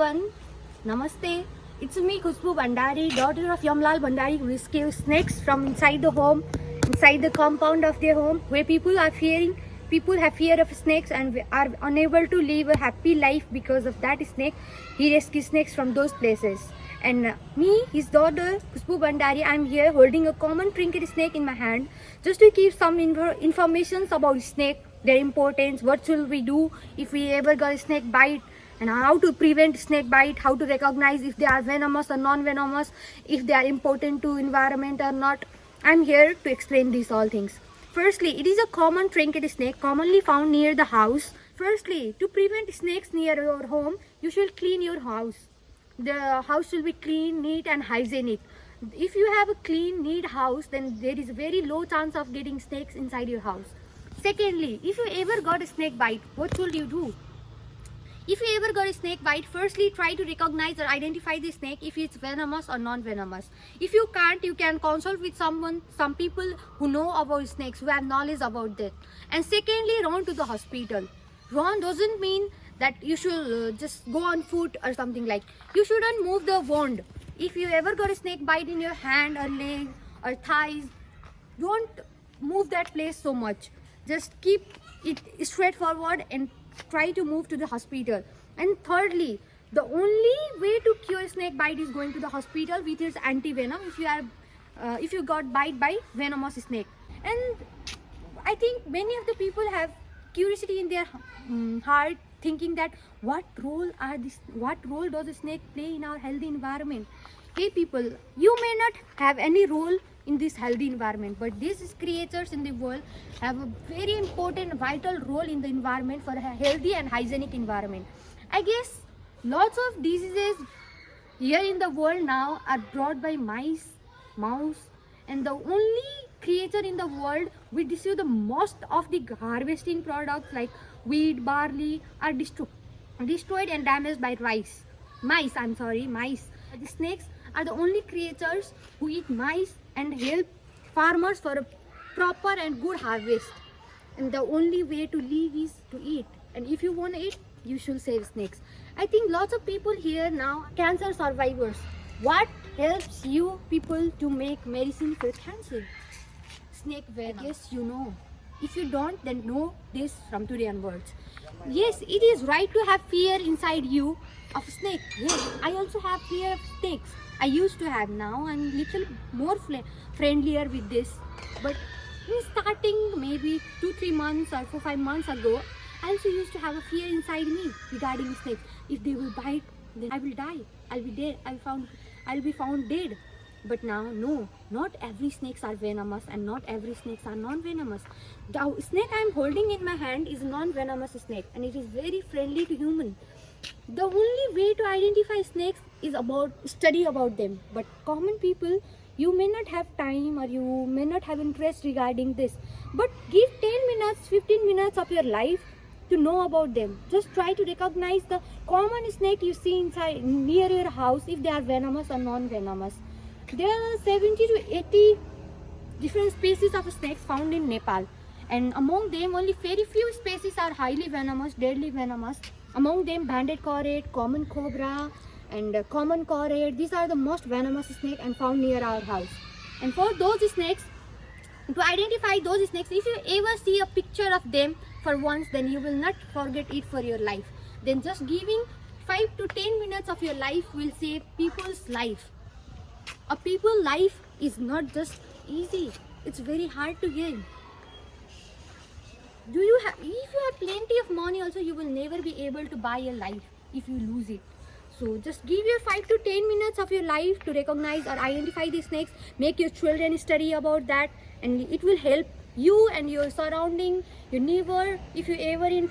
everyone, Namaste. It's me Khushbu Bhandari, daughter of Yamlal Bhandari, who rescues snakes from inside the home, inside the compound of their home, where people have fear of snakes and are unable to live a happy life because of that snake. He rescues snakes from those places. And me, his daughter Khushbu Bhandari, I'm here holding a common trinket snake in my hand, just to give some information about snake, their importance, what should we do if we ever got a snake bite, and how to prevent snake bite, how to recognize if they are venomous or non-venomous, if they are important to environment or not. I'm here to explain these all things. Firstly, it is a common trinket snake commonly found near the house. Firstly, to prevent snakes near your home, you should clean your house. The house should be clean, neat and hygienic. If you have a clean, neat house, then there is a very low chance of getting snakes inside your house. Secondly, if you ever got a snake bite, what should you do? If you ever got a snake bite, firstly try to recognize or identify the snake if it's venomous or non-venomous. If you can't, you can consult with some people who know about snakes, who have knowledge about that. And secondly, run to the hospital. Run doesn't mean that you should just go on foot or something like. You shouldn't move the wound. If you ever got a snake bite in your hand or leg or thighs, don't move that place so much. Just keep it straightforward and try to move to the hospital. And thirdly, the only way to cure snake bite is going to the hospital, which is anti-venom if you got bite by venomous snake. And I think many of the people have curiosity in their heart, thinking that what role does a snake play in our healthy environment? Hey people, you may not have any role in this healthy environment, but these creatures in the world have a very important, vital role in the environment for a healthy and hygienic environment. I guess lots of diseases here in the world now are brought by mice, mouse, and the only creature in the world which receive the most of the harvesting products like wheat, barley are destroyed and damaged by mice. The snakes are the only creatures who eat mice and help farmers for a proper and good harvest. And the only way to live is to eat. And if you want to eat, you should save snakes. I think lots of people here now are cancer survivors. What helps you people to make medicine for cancer? Snake venom. Yes, you know. If you don't, then know this from today onwards. Yes, it is right to have fear inside you of snake. Yes, I also have fear of snakes. I used to have. Now I'm little more friendlier with this. But in starting, maybe 2-3 months or 4-5 months ago, I also used to have a fear inside me regarding snakes. If they will bite, then I will die. I'll be dead. I'll be found dead. But now, no, not every snakes are venomous and not every snakes are non-venomous. The snake I am holding in my hand is a non-venomous snake and it is very friendly to human. The only way to identify snakes is study about them. But common people, you may not have time or you may not have interest regarding this. But give 10 minutes, 15 minutes of your life to know about them. Just try to recognize the common snake you see inside near your house, if they are venomous or non-venomous. There are 70 to 80 different species of snakes found in Nepal, and among them only very few species are highly venomous, deadly venomous. Among them banded korat, common cobra and common korat. These are the most venomous snakes and found near our house. And for those snakes, to identify those snakes, if you ever see a picture of them for once, then you will not forget it for your life. Then just giving 5 to 10 minutes of your life will save people's life. A people's life is not just easy, it's very hard to gain. If you have plenty of money also, you will never be able to buy a life if you lose it. So just give your 5 to 10 minutes of your life to recognize or identify the snakes. Make your children study about that, and it will help you and your surrounding, your neighbor. If you are ever in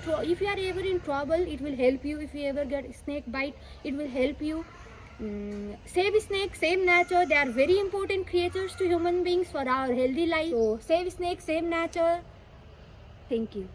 trouble, it will help you. If you ever get a snake bite, it will help you. Save snakes, save nature. They are very important creatures to human beings for our healthy life. So save snakes, save nature. Thank you.